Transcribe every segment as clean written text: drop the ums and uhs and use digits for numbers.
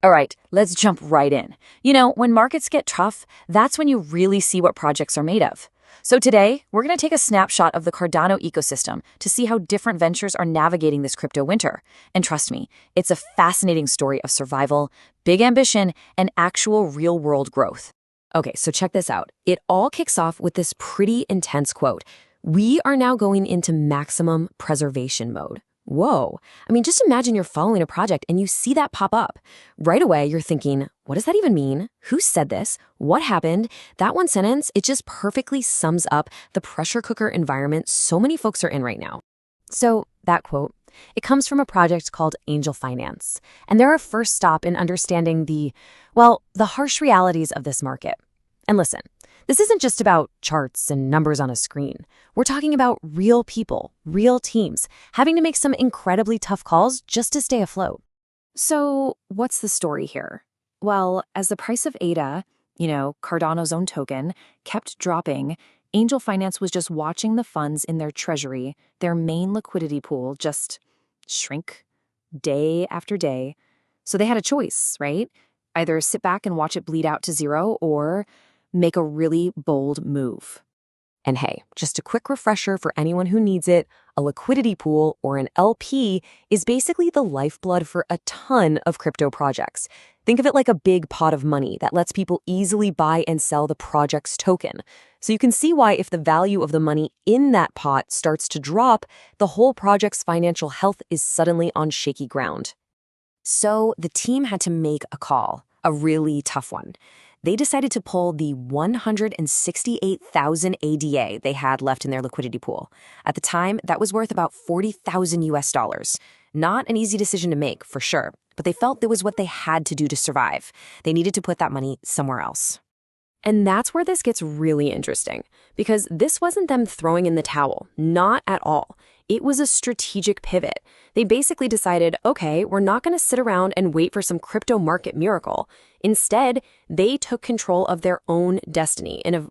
All right, let's jump right in. When markets get tough, that's when you really see what projects are made of. So today, we're going to take a snapshot of the Cardano ecosystem to see how different ventures are navigating this crypto winter. And trust me, it's a fascinating story of survival, big ambition, and actual real-world growth. Okay, so check this out. It all kicks off with this pretty intense quote. "We are now going into maximum preservation mode." Whoa. I mean, just imagine you're following a project and you see that pop up. Right away, you're thinking, what does that even mean? Who said this? What happened? That one sentence, it just perfectly sums up the pressure cooker environment so many folks are in right now. So that quote, it comes from a project called Angel Finance. And they're our first stop in understanding the harsh realities of this market. And listen, this isn't just about charts and numbers on a screen. We're talking about real people, real teams, having to make some incredibly tough calls just to stay afloat. So what's the story here? Well, as the price of ADA, Cardano's own token, kept dropping, Angel Finance was just watching the funds in their treasury, their main liquidity pool, just shrink day after day. So they had a choice, right? Either sit back and watch it bleed out to zero or make a really bold move. And hey, just a quick refresher for anyone who needs it, a liquidity pool, or an LP, is basically the lifeblood for a ton of crypto projects. Think of it like a big pot of money that lets people easily buy and sell the project's token. So you can see why if the value of the money in that pot starts to drop, the whole project's financial health is suddenly on shaky ground. So the team had to make a call, a really tough one. They decided to pull the 168,000 ADA they had left in their liquidity pool. At the time, that was worth about 40,000 US dollars. Not an easy decision to make, for sure, but they felt it was what they had to do to survive. They needed to put that money somewhere else. And that's where this gets really interesting, because this wasn't them throwing in the towel, not at all. It was a strategic pivot. They basically decided, okay, we're not going to sit around and wait for some crypto market miracle. Instead, they took control of their own destiny in a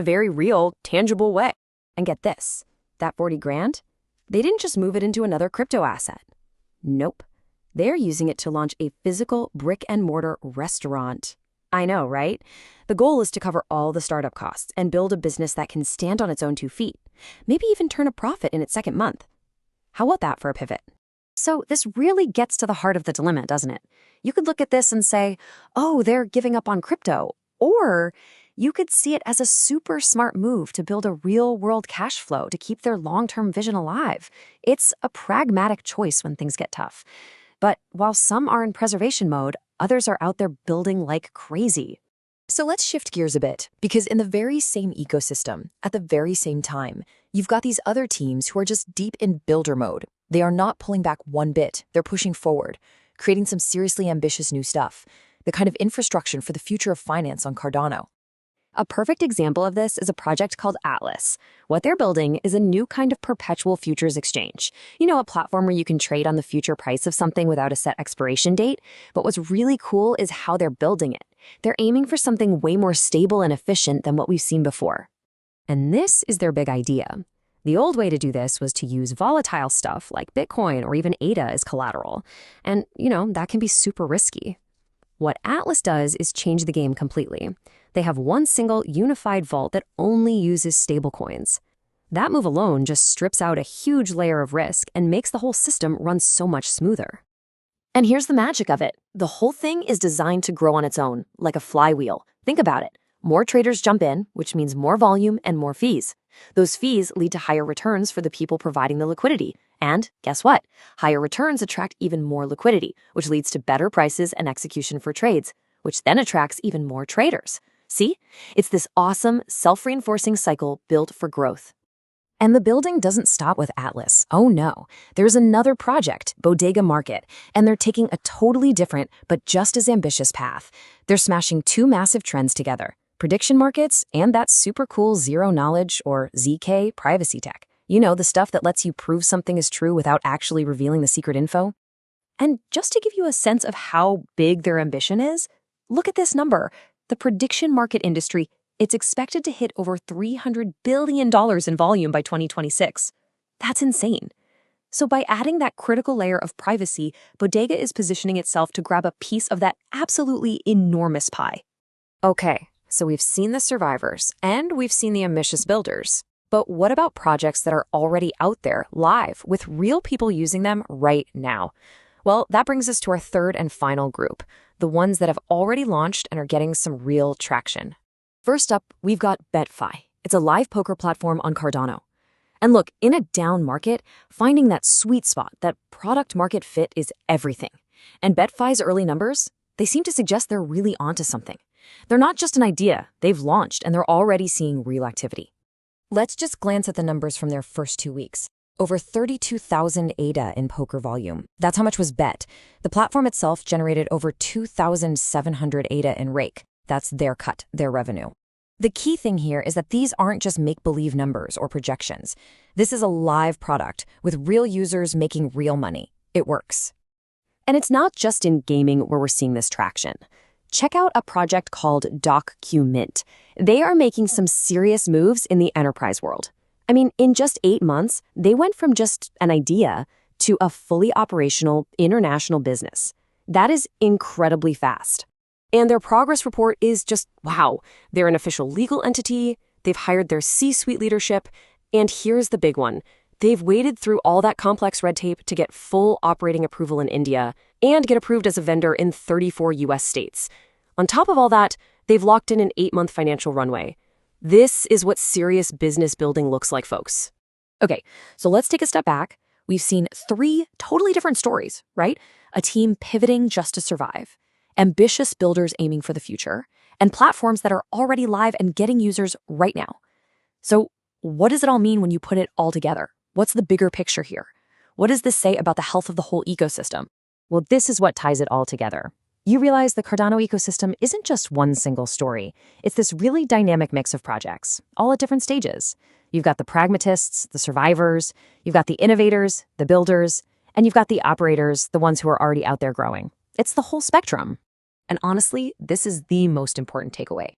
very real, tangible way. And get this, that 40 grand, they didn't just move it into another crypto asset. Nope. They're using it to launch a physical brick and mortar restaurant. I know, right? The goal is to cover all the startup costs and build a business that can stand on its own 2 feet, maybe even turn a profit in its second month. How about that for a pivot? So this really gets to the heart of the dilemma, doesn't it? You could look at this and say, oh, they're giving up on crypto. Or you could see it as a super smart move to build a real-world cash flow to keep their long-term vision alive. It's a pragmatic choice when things get tough. But while some are in preservation mode, others are out there building like crazy. So let's shift gears a bit, because in the very same ecosystem, at the very same time, you've got these other teams who are just deep in builder mode. They are not pulling back one bit. They're pushing forward, creating some seriously ambitious new stuff, the kind of infrastructure for the future of finance on Cardano. A perfect example of this is a project called Atlas. What they're building is a new kind of perpetual futures exchange. A platform where you can trade on the future price of something without a set expiration date. But what's really cool is how they're building it. They're aiming for something way more stable and efficient than what we've seen before. And this is their big idea. The old way to do this was to use volatile stuff like Bitcoin or even ADA as collateral. And, that can be super risky. What Atlas does is change the game completely. They have one single unified vault that only uses stablecoins. That move alone just strips out a huge layer of risk and makes the whole system run so much smoother. And here's the magic of it. The whole thing is designed to grow on its own, like a flywheel. Think about it. More traders jump in, which means more volume and more fees. Those fees lead to higher returns for the people providing the liquidity. And guess what? Higher returns attract even more liquidity, which leads to better prices and execution for trades, which then attracts even more traders. See? It's this awesome, self-reinforcing cycle built for growth. And the building doesn't stop with Atlas. Oh no. There's another project, Bodega Market, and they're taking a totally different but just as ambitious path. They're smashing 2 massive trends together, prediction markets and that super cool zero-knowledge or ZK privacy tech. The stuff that lets you prove something is true without actually revealing the secret info. And just to give you a sense of how big their ambition is, look at this number. The prediction market industry, it's expected to hit over $300 billion in volume by 2026. That's insane. So by adding that critical layer of privacy, Bodega is positioning itself to grab a piece of that absolutely enormous pie. Okay, so we've seen the survivors, and we've seen the ambitious builders. But what about projects that are already out there, live, with real people using them right now? Well, that brings us to our third and final group, the ones that have already launched and are getting some real traction. First up, we've got BetFi. It's a live poker platform on Cardano. And look, in a down market, finding that sweet spot, that product market fit is everything. And BetFi's early numbers, they seem to suggest they're really onto something. They're not just an idea, they've launched and they're already seeing real activity. Let's just glance at the numbers from their first 2 weeks. Over 32,000 ADA in poker volume. That's how much was bet. The platform itself generated over 2,700 ADA in rake. That's their cut, their revenue. The key thing here is that these aren't just make-believe numbers or projections. This is a live product with real users making real money. It works. And it's not just in gaming where we're seeing this traction. Check out a project called DocQ-Mint. They are making some serious moves in the enterprise world. I mean, in just 8 months, they went from just an idea to a fully operational international business. That is incredibly fast. And their progress report is just, wow. They're an official legal entity, they've hired their C-suite leadership, and here's the big one. They've waded through all that complex red tape to get full operating approval in India and get approved as a vendor in 34 US states. On top of all that, they've locked in an 8-month financial runway. This is what serious business building looks like, folks. Okay, so let's take a step back. We've seen 3 totally different stories, right? A team pivoting just to survive, ambitious builders aiming for the future, and platforms that are already live and getting users right now. So what does it all mean when you put it all together? What's the bigger picture here? What does this say about the health of the whole ecosystem? Well, this is what ties it all together. You realize the Cardano ecosystem isn't just one single story. It's this really dynamic mix of projects, all at different stages. You've got the pragmatists, the survivors, you've got the innovators, the builders, and you've got the operators, the ones who are already out there growing. It's the whole spectrum. And honestly, this is the most important takeaway.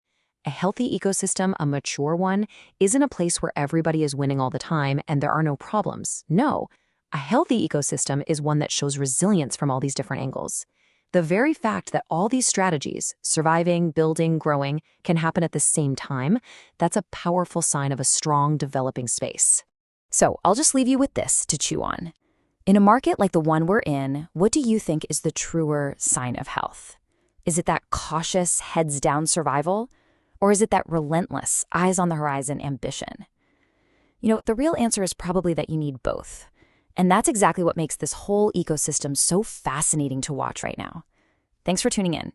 A healthy ecosystem, a mature one, isn't a place where everybody is winning all the time and there are no problems. No, a healthy ecosystem is one that shows resilience from all these different angles. The very fact that all these strategies, surviving, building, growing, can happen at the same time, that's a powerful sign of a strong, developing space. So I'll just leave you with this to chew on. In a market like the one we're in, what do you think is the truer sign of health? Is it that cautious, heads-down survival? Or is it that relentless, eyes-on-the-horizon ambition? You know, the real answer is probably that you need both. And that's exactly what makes this whole ecosystem so fascinating to watch right now. Thanks for tuning in.